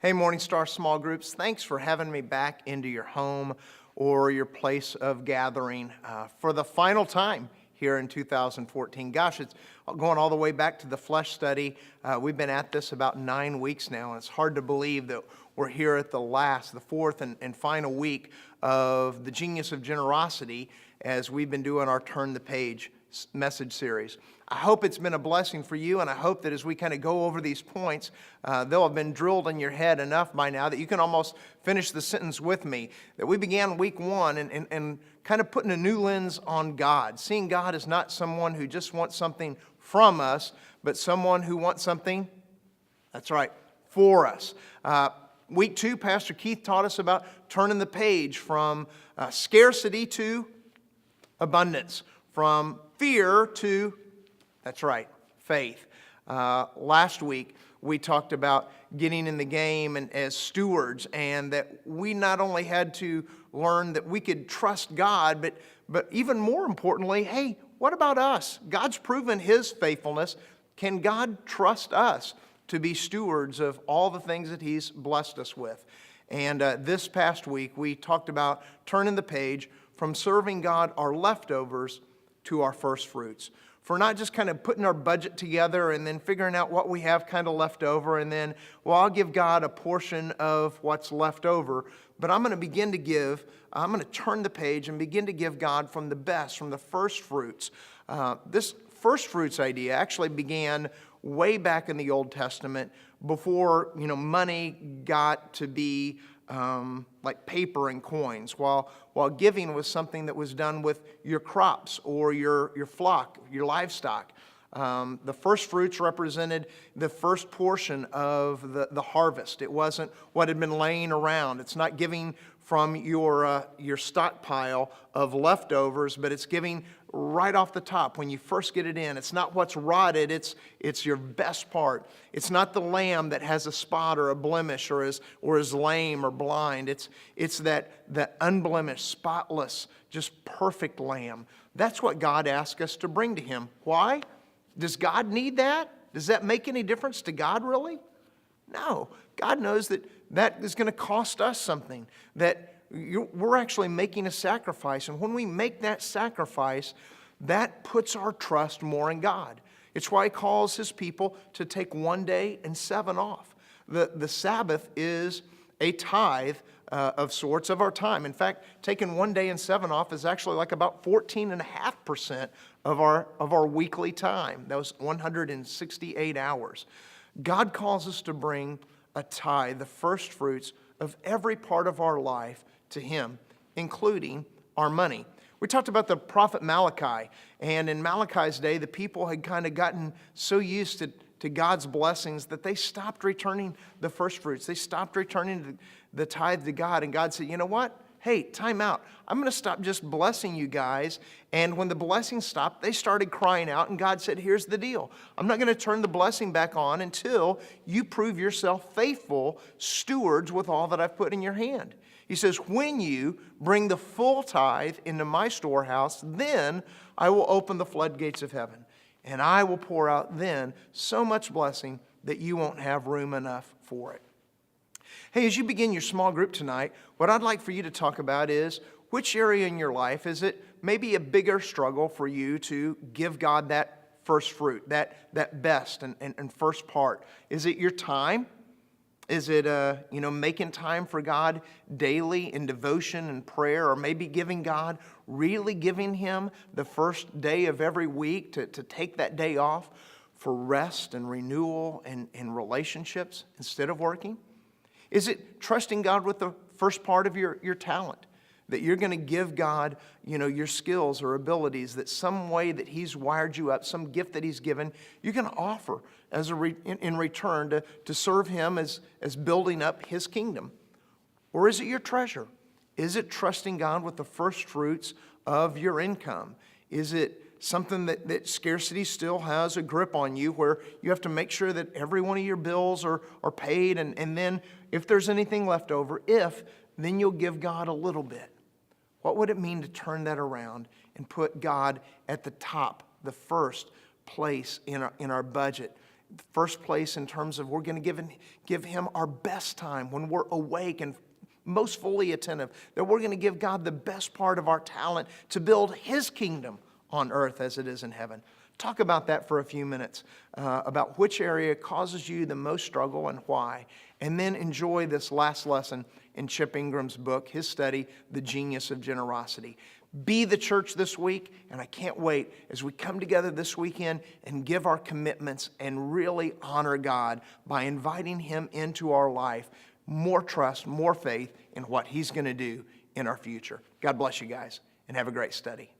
Hey, Morning Star small groups, thanks for having me back into your home or your place of gathering for the final time here in 2014. Gosh, it's going all the way back to the flesh study. We've been at this about 9 weeks now, and it's hard to believe that we're here at the fourth and final week of the Genius of Generosity as we've been doing our Turn the Page message series. I hope it's been a blessing for you, and I hope that as we kind of go over these points, they'll have been drilled in your head enough by now that you can almost finish the sentence with me. That we began week one and kind of putting a new lens on God, seeing God as not someone who just wants something from us, but someone who wants something, that's right, for us. Week two, Pastor Keith taught us about turning the page from scarcity to abundance, from fear to, that's right, faith. Last week, we talked about getting in the game and as stewards, and that we not only had to learn that we could trust God, but even more importantly, hey, what about us? God's proven His faithfulness. Can God trust us to be stewards of all the things that He's blessed us with? And this past week, we talked about turning the page from serving God our leftovers to our first fruits. For not just kind of putting our budget together and then figuring out what we have kind of left over and then, well, I'll give God a portion of what's left over, but I'm going to turn the page and begin to give God from the best, from the first fruits. This first fruits idea actually began way back in the Old Testament before, money got to be like paper and coins, while giving was something that was done with your crops or your flock, your livestock. The first fruits represented the first portion of the harvest. It wasn't what had been laying around. It's not giving from your stockpile of leftovers, but it's giving right off the top when you first get it in. It's not what's rotted, it's your best part. It's not the lamb that has a spot or a blemish or is lame or blind. It's that unblemished, spotless, just perfect lamb. That's what God asks us to bring to Him. Why? Does God need that? Does that make any difference to God, really? No. God knows that is going to cost us something, that we're actually making a sacrifice. And when we make that sacrifice, that puts our trust more in God. It's why He calls His people to take 1 day and 7 off. The Sabbath is a tithe of sorts of our time. In fact, taking 1 day and 7 off is actually like about 14.5% of our weekly time. That was 168 hours. God calls us to bring a tithe, the first fruits of every part of our life, to Him, including our money. We talked about the prophet Malachi, and in Malachi's day, the people had kind of gotten so used to God's blessings that they stopped returning the first fruits. They stopped returning the tithe to God, and God said, you know what? Hey, time out. I'm going to stop just blessing you guys. And when the blessing stopped, they started crying out, and God said, here's the deal. I'm not going to turn the blessing back on until you prove yourself faithful stewards with all that I've put in your hand. He says, when you bring the full tithe into my storehouse, then I will open the floodgates of heaven, and I will pour out then so much blessing that you won't have room enough for it. Hey, as you begin your small group tonight, what I'd like for you to talk about is which area in your life is it maybe a bigger struggle for you to give God that first fruit, that best and first part? Is it your time? Is it making time for God daily in devotion and prayer, or maybe really giving Him the first day of every week to take that day off for rest and renewal and relationships instead of working? Is it trusting God with the first part of your talent? That you're going to give God, your skills or abilities, that some way that He's wired you up, some gift that He's given, you're going to offer in return to serve Him as building up His kingdom? Or is it your treasure? Is it trusting God with the first fruits of your income? Is it something that scarcity still has a grip on you, where you have to make sure that every one of your bills are paid, and then if there's anything left over, then you'll give God a little bit? What would it mean to turn that around and put God at the top, the first place in our budget, First place in terms of we're going to give him our best time when we're awake and most fully attentive, that we're going to give God the best part of our talent to build his kingdom on earth as it is in heaven. Talk about that for a few minutes, about which area causes you the most struggle and why. And then enjoy this last lesson in Chip Ingram's book, his study, The Genius of Generosity. Be the church this week, and I can't wait as we come together this weekend and give our commitments and really honor God by inviting him into our life. More trust, more faith in what he's going to do in our future. God bless you guys, and have a great study.